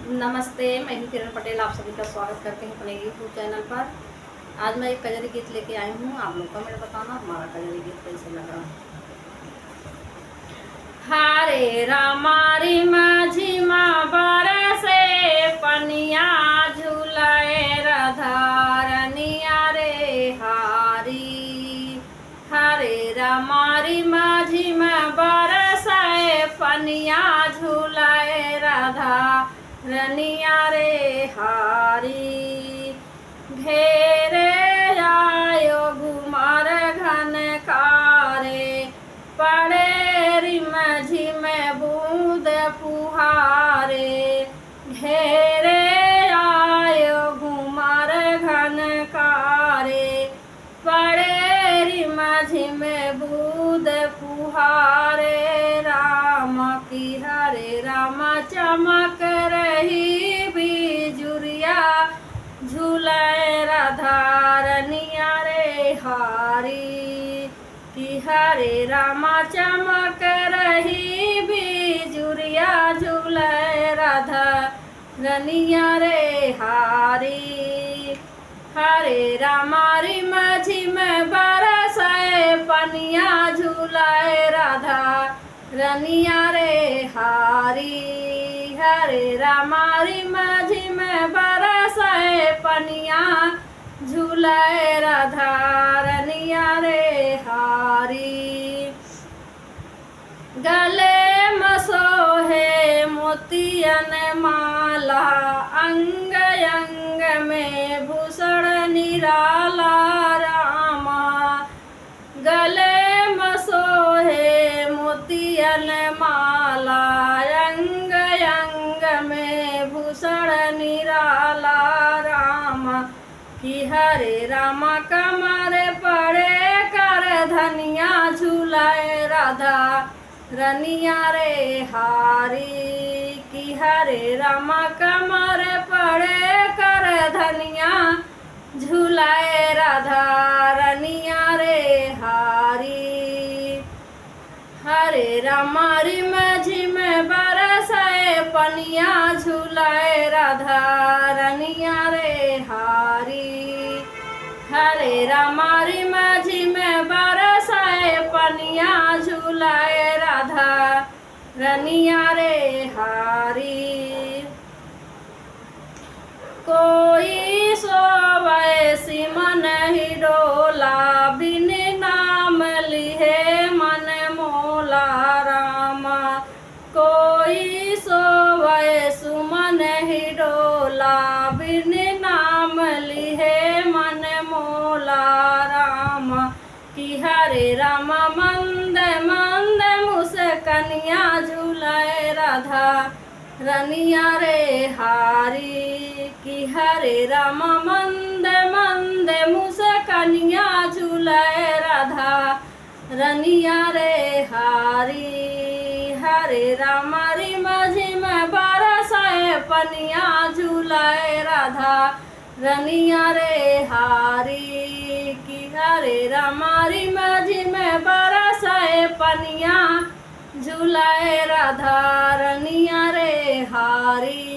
नमस्ते, मैं हूं किरण पटेल। आप सभी का स्वागत करते हैं अपने यूट्यूब चैनल पर। आज मैं एक कजरी गीत लेके आई हूँ। आप लोग कमेंट बताना हमारा कजरी गीत कैसे लगा। हरे रामारी माझी माँ बरसे पनिया झूलाए राधारनिया रे हारी। हरे रामारी माझी माँ बरसे पनिया झूलाए राधा रनिया रे हारी। घेरे आयो घुमार घन कारे पड़े रिम झिम बूंद पुहारे। घेरे आयो घुमार घन कारे पड़े रिम झिम बूंद पुहारे। राम की हरे राम चमक रही बिजुरिया झूलाए राधारनिया रे हारी। कि हरे रामा चमक रही बिजुरिया झूलाए राधा रनिया रे हारी। हरे रामारी माझी में बरसाए पनिया झूलाए राधा रनिया रे हारी। हरे रामारी माझी में बरसाए पनिया झूलाए राधा रनिया रे हारी। गले मसोहे मोतियन माला अंग अंग में भूषण निराला रामा। गले मसोहे मोतियन माला अंग अंग में भूषण निराला रामा। कि हरे रामा कमर पड़े कर धनिया झूलाए राधा रनिया रे हारी। कि हरे रामा कमर पड़े कर धनिया झूलाए राधा रनिया रे हारी। हरे रामारी माझी में बरसाए पनिया झूलाए राधा रनिया रे हारी। हरे रामारी माझी में बरसाए पनिया झूलाए राधा रनिया रे हारी। कोई सोवे सिमन ही डोला बिन नाम लिहे मन मोला रामा। कोई सोवे सुमन ही डोला बिन नाम लिहे मन मोला रामा। कि हरे रामा मंद मंद मुस्कनिया झूलाए राधा रनिया रे हारी। कि हरे रामा मंद मंद मुस्कनिया झूलाए राधा रनिया रे हारी। हरे रामारी माझी में बरसाए पनिया झूलाए राधा रनिया रे हारी। कि हरे रामारी माझी में बरसाए पनिया झूलाए राधा रनिया रे हारी।